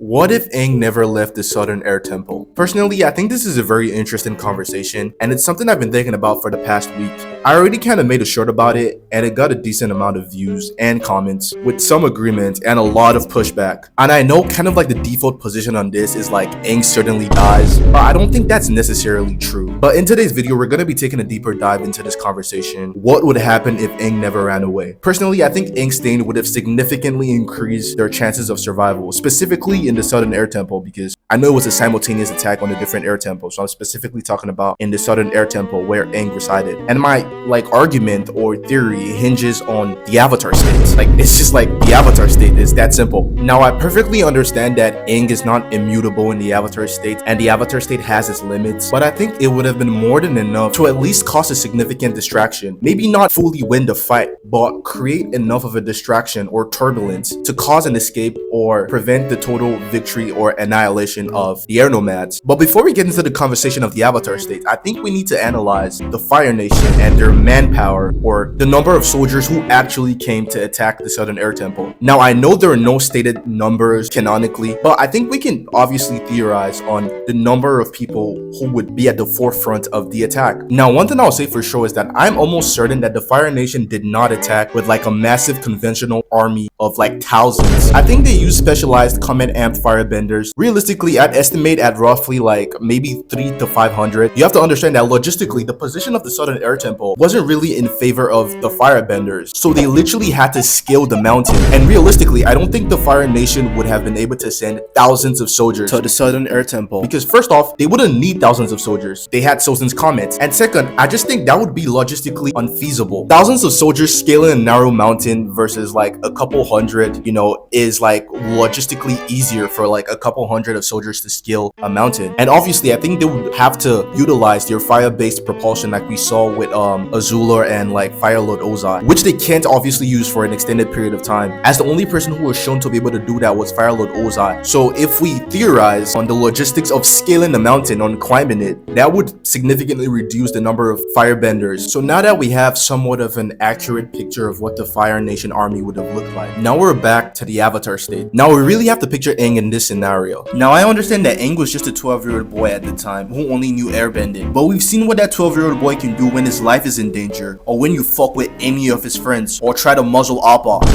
What if Aang never left the Southern Air Temple? Personally, I think this is a very interesting conversation, and it's something I've been thinking about for the past week. I already kind of made a short about it, and it got a decent amount of views and comments, with some agreement and a lot of pushback. And I know kind of like the default position on this is like Aang certainly dies, but I don't think that's necessarily true. But in today's video, we're going to be taking a deeper dive into this conversation. What would happen if Aang never ran away? Personally, I think Aang staying would have significantly increased their chances of survival, specifically in the Southern Air Temple, because I know it was a simultaneous attack on a different air temple, so I'm specifically talking about in the Southern Air Temple where Aang resided. And my argument or theory hinges on the Avatar state. It's just like the Avatar state is that simple. Now, I perfectly understand that Aang is not immutable in the Avatar state, and the Avatar state has its limits, but I think it would have been more than enough to at least cause a significant distraction. Maybe not fully win the fight, but create enough of a distraction or turbulence to cause an escape or prevent the total victory or annihilation of the air nomads. But before we get into the conversation of the Avatar state, I think we need to analyze the Fire Nation and their manpower, or the number of soldiers who actually came to attack the Southern Air Temple. Now, I know there are no stated numbers canonically, but I think we can obviously theorize on the number of people who would be at the forefront of the attack. Now, one thing I'll say for sure is that I'm almost certain that the Fire Nation did not attack with like a massive conventional army of like thousands. I think they used specialized command amped firebenders. Realistically, I'd estimate at roughly like maybe 300 to 500. You have to understand that logistically, the position of the Southern Air Temple wasn't really in favor of the firebenders, so they literally had to scale the mountain. And realistically, I don't think the Fire Nation would have been able to send thousands of soldiers to the Southern Air Temple, because first off, they wouldn't need thousands of soldiers. They had Sozin's comments, and second, I just think that would be logistically unfeasible. Thousands of soldiers scaling a narrow mountain versus like a couple hundred, is like logistically easier for like a couple hundred of soldiers to scale a mountain. And obviously, I think they would have to utilize their fire-based propulsion like we saw with Azula and like Fire Lord Ozai, which they can't obviously use for an extended period of time, as the only person who was shown to be able to do that was Fire Lord Ozai. So if we theorize on the logistics of scaling the mountain, on climbing it, that would significantly reduce the number of firebenders. So now that we have somewhat of an accurate picture of what the Fire Nation army would have looked like, now we're back to the Avatar state. Now we really have to picture Aang in this scenario. Now, I understand that Aang was just a 12-year-old boy at the time who only knew airbending, but we've seen what that 12-year-old boy can do when his life is in danger, or when you fuck with any of his friends, or try to muzzle Appa.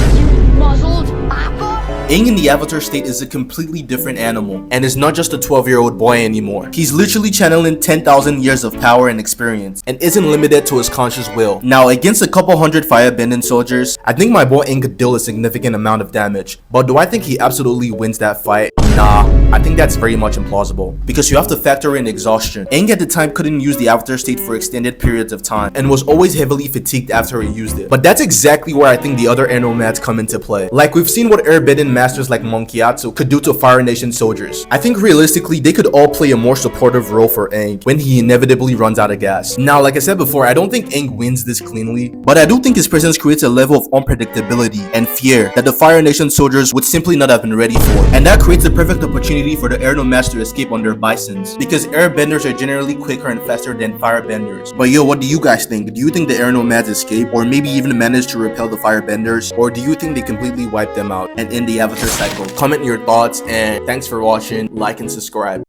Muzzled Appa? Aang in the Avatar state is a completely different animal, and is not just a 12-year-old boy anymore. He's literally channeling 10,000 years of power and experience, and isn't limited to his conscious will. Now, against a couple hundred firebending soldiers, I think my boy Aang could deal a significant amount of damage. But do I think he absolutely wins that fight? Nah, I think that's very much implausible, because you have to factor in exhaustion. Aang at the time couldn't use the Avatar state for extended periods of time, and was always heavily fatigued after he used it. But that's exactly where I think the other air nomads come into play. Like we've seen what airbending masters like Monkiatsu could do to Fire Nation soldiers. I think realistically, they could all play a more supportive role for Aang when he inevitably runs out of gas. Now, like I said before, I don't think Aang wins this cleanly, but I do think his presence creates a level of unpredictability and fear that the Fire Nation soldiers would simply not have been ready for. And that creates the perfect opportunity for the air nomads to escape on their bisons, because airbenders are generally quicker and faster than firebenders. But yo, what do you guys think? Do you think the air nomads escape, or maybe even manage to repel the firebenders, or do you think they completely wipe them out and end the Avatar cycle? Comment your thoughts, and thanks for watching. Like and subscribe.